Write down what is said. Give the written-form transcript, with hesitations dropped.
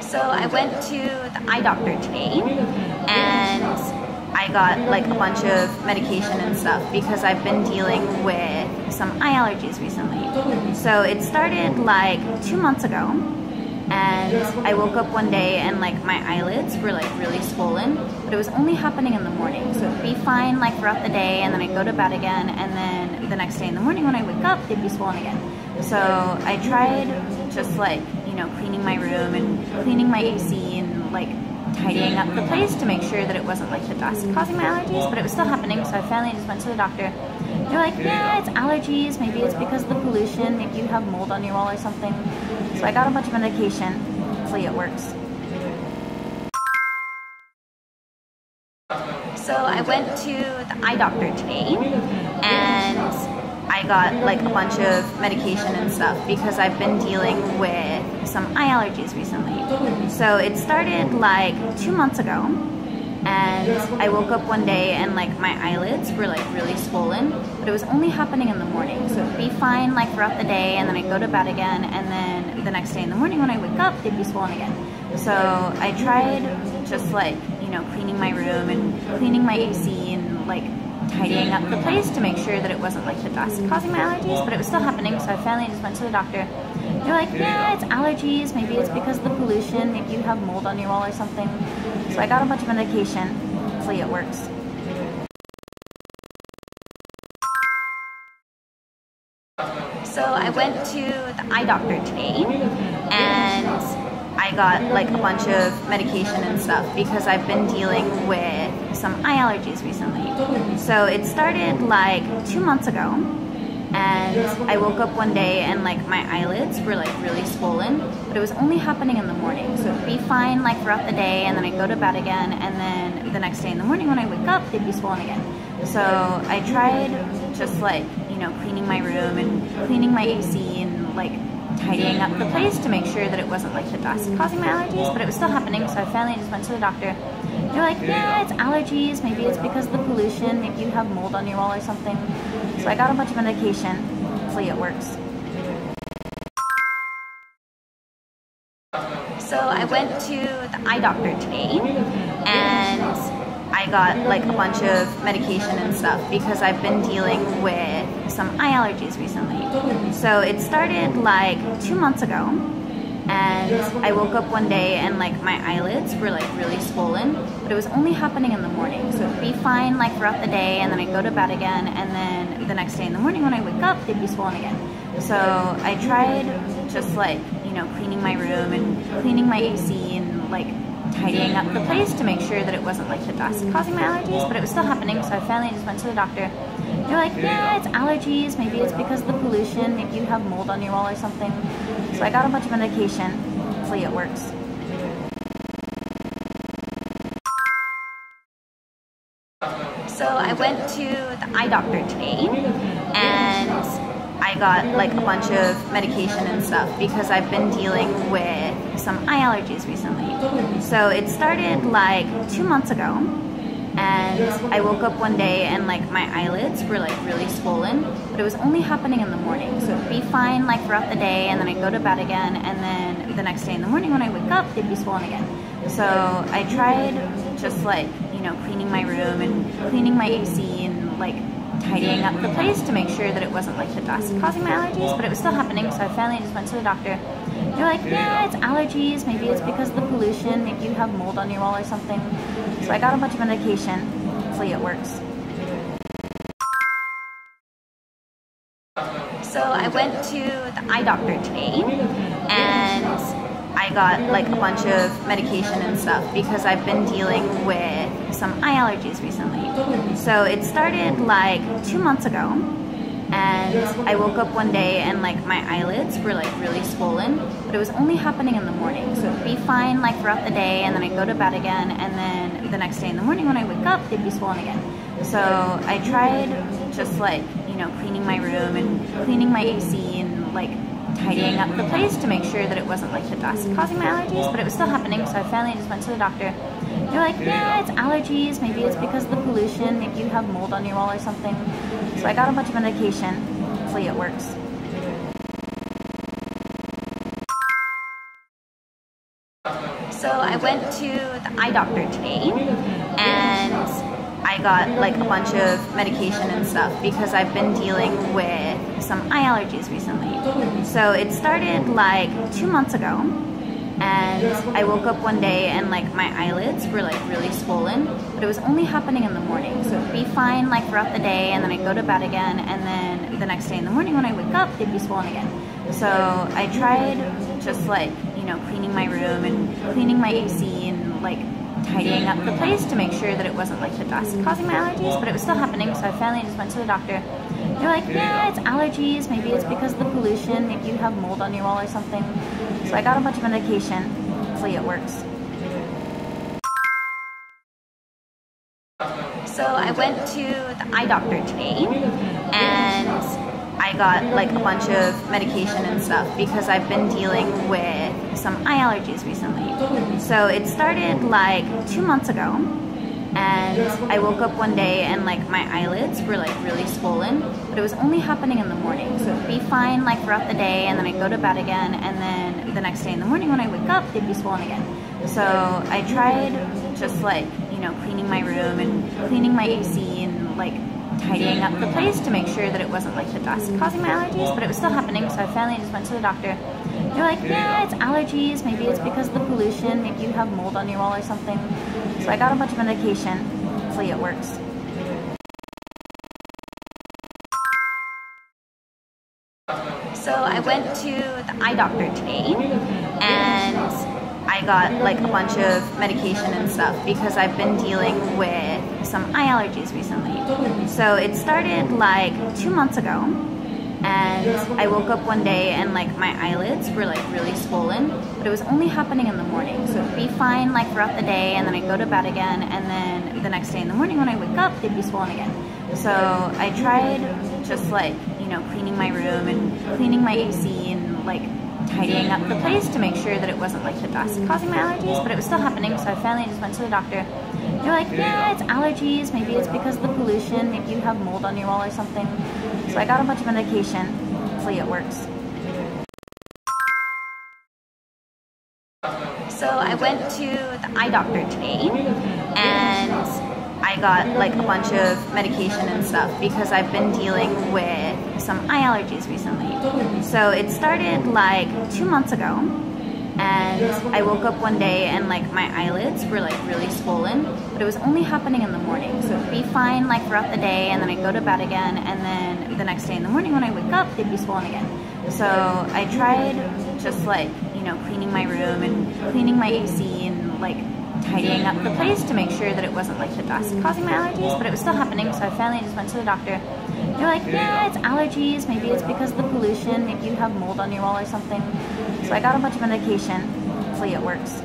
So I went to the eye doctor today and I got like a bunch of medication and stuff because I've been dealing with some eye allergies recently. So it started like 2 months ago and I woke up one day and like my eyelids were like really swollen, but it was only happening in the morning. So it'd be fine like throughout the day and then I'd go to bed again, and then the next day in the morning when I wake up, they'd be swollen again. So I tried just like, cleaning my room and cleaning my AC and like tidying up the place to make sure that it wasn't like the dust causing my allergies, but it was still happening. So I finally just went to the doctor. They're like, yeah, it's allergies, maybe it's because of the pollution, maybe you have mold on your wall or something. So I got a bunch of medication. Hopefully it works. So I went to the eye doctor today and I got like a bunch of medication and stuff because I've been dealing with some eye allergies recently. So it started like 2 months ago and I woke up one day and like my eyelids were like really swollen, but it was only happening in the morning. So it'd be fine like throughout the day and then I'd go to bed again, and then the next day in the morning when I wake up, they'd be swollen again. So I tried just like, cleaning my room and cleaning my AC and like tidying up the place to make sure that it wasn't like the dust causing my allergies, but it was still happening. So I finally just went to the doctor. They're like, yeah, it's allergies, maybe it's because of the pollution, maybe you have mold on your wall or something. So I got a bunch of medication. Hopefully it works. So I went to the eye doctor today and I got like a bunch of medication and stuff because I've been dealing with some eye allergies recently. So it started like 2 months ago and I woke up one day and like my eyelids were like really swollen, but it was only happening in the morning. So it'd be fine like throughout the day and then I'd go to bed again, and then the next day in the morning when I wake up, they'd be swollen again. So I tried just like, cleaning my room and cleaning my AC and like tidying up the place to make sure that it wasn't like the dust causing my allergies, but it was still happening. So I finally just went to the doctor. They're like, yeah, it's allergies, maybe it's because of the pollution, maybe you have mold on your wall or something. So I got a bunch of medication. Hopefully it works. So I went to the eye doctor today and I got like a bunch of medication and stuff because I've been dealing with some eye allergies recently. So it started like 2 months ago and I woke up one day and like my eyelids were like really swollen, but it was only happening in the morning. So it'd be fine like throughout the day and then I'd go to bed again, and then the next day in the morning when I wake up, they'd be swollen again. So I tried just like, cleaning my room and cleaning my AC and like tidying up the place to make sure that it wasn't like the dust causing my allergies, but it was still happening. So I finally just went to the doctor. They're like, yeah, it's allergies, maybe it's because of the pollution, maybe you have mold on your wall or something. So I got a bunch of medication. Hopefully it works. So I went to the eye doctor today and I got like a bunch of medication and stuff because I've been dealing with some eye allergies recently. So it started like 2 months ago and I woke up one day and like my eyelids were like really swollen, but it was only happening in the morning. So it'd be fine like throughout the day and then I'd go to bed again, and then the next day in the morning when I wake up, they'd be swollen again. So I tried just like, cleaning my room and cleaning my AC and like tidying up the place to make sure that it wasn't like the dust causing my allergies, but it was still happening. So I finally just went to the doctor. They're like, yeah, it's allergies, maybe it's because of the pollution, maybe you have mold on your wall or something. So I got a bunch of medication. Hopefully it works. So I went to the eye doctor today and I got like a bunch of medication and stuff because I've been dealing with some eye allergies recently. So it started like 2 months ago and I woke up one day and like my eyelids were like really swollen, but it was only happening in the morning. So it'd be fine like throughout the day and then I'd go to bed again, and then the next day in the morning when I wake up, they'd be swollen again. So I tried just like, cleaning my room and cleaning my AC and like tidying up the place to make sure that it wasn't like the dust causing my allergies, but it was still happening. So I finally just went to the doctor. They're like, yeah, it's allergies, maybe it's because of the pollution, maybe you have mold on your wall or something. So I got a bunch of medication. Hopefully it works. So I went to the eye doctor today and I got like a bunch of medication and stuff because I've been dealing with some eye allergies recently. So it started like 2 months ago and I woke up one day and like my eyelids were like really swollen, but it was only happening in the morning. So it'd be fine like throughout the day and then I'd go to bed again, and then the next day in the morning when I wake up, they'd be swollen again. So I tried just like, cleaning my room and cleaning my AC and like tidying up the place to make sure that it wasn't like the dust causing my allergies, but it was still happening. So I finally just went to the doctor. They're like, yeah, it's allergies, maybe it's because of the pollution, maybe you have mold on your wall or something. So I got a bunch of medication. Hopefully it works. So I went to the eye doctor today and I got like a bunch of medication and stuff because I've been dealing with some eye allergies recently. So it started like 2 months ago and I woke up one day and like my eyelids were like really swollen, but it was only happening in the morning. So it'd be fine like throughout the day and then I'd go to bed again, and then the next day in the morning when I wake up, they'd be swollen again. So I tried just like, cleaning my room and cleaning my AC and like tidying up the place to make sure that it wasn't like the dust causing my allergies, but it was still happening. So I finally just went to the doctor. They're like, yeah, it's allergies, maybe it's because of the pollution, maybe you have mold on your wall or something. So I got a bunch of medication. Hopefully it works. So I went to the eye doctor today and I got like a bunch of medication and stuff because I've been dealing with some eye allergies recently. So it started like 2 months ago and I woke up one day and like my eyelids were like really swollen, but it was only happening in the morning. So it'd be fine like throughout the day and then I'd go to bed again, and then the next day in the morning when I wake up, they'd be swollen again. So I tried just like, cleaning my room and cleaning my AC and like tidying up the place to make sure that it wasn't like the dust causing my allergies, but it was still happening. So I finally just went to the doctor. They're like, yeah, it's allergies, maybe it's because of the pollution, maybe you have mold on your wall or something. So I got a bunch of medication. Hopefully it works. So I went to the eye doctor today and I got like a bunch of medication and stuff because I've been dealing with some eye allergies recently. So it started like 2 months ago and I woke up one day and like my eyelids were like really swollen, but it was only happening in the morning. So it'd be fine like throughout the day and then I'd go to bed again, and then the next day in the morning when I wake up, they'd be swollen again. So I tried just like, cleaning my room and cleaning my AC and like tidying up the place to make sure that it wasn't like the dust causing my allergies, but it was still happening. So I finally just went to the doctor. They're like, yeah, it's allergies, maybe it's because of the pollution, maybe you have mold on your wall or something. So I got a bunch of medication. Hopefully it works.